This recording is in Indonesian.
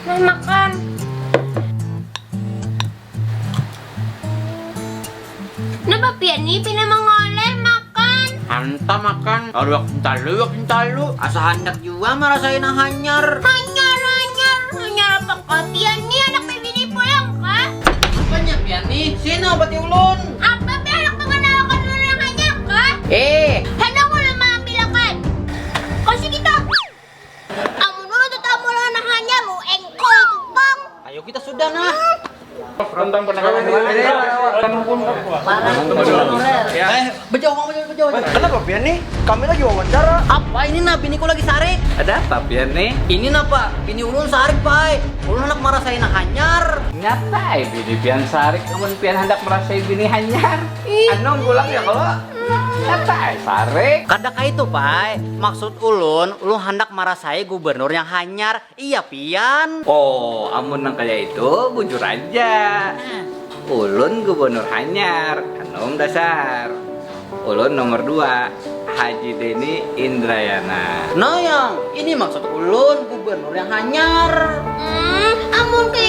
Nah, makan. Nah, Pian ini pindah mengoleh makan. Hanta makan. Aduh, talu. Asa hendak juga merasain hanyar. Hanyar apa kau Pian ini anak bini pulang kah? Apanya Pian nih? Sini obat ulun. Apa Pian anak mengenalkan dulu yang hanyar kah? Hendak udah mengambilkan. Kasih kita. Kamu dulu tuh tamu lo anak hanyar lu engkol tuh bang. Ayo kita sudah nah. Rentang penanganan Bejo. Kenapa Pian nih? Kami lagi wawancara. Apa ini nah biniku lagi sarik? Ada apa Pian nih? Ini nah pak, bini ulun sarik pak. Ulun hendak merasain hanyar. Nyata bini Pian sarik, namun Pian hendak merasai bini hanyar. Anong gulang ya kalau nyata sarik. Kadang itu pak, maksud ulun hendak merasai gubernur yang hanyar. Iya Pian. Oh, amun nang kayak itu bujur aja. Ulun gubernur hanyar, anom dasar. Ulun nomor 2, Haji Deni Indrayana. Nah yang ini maksud ulun gubernur yang hanyar. Amun ke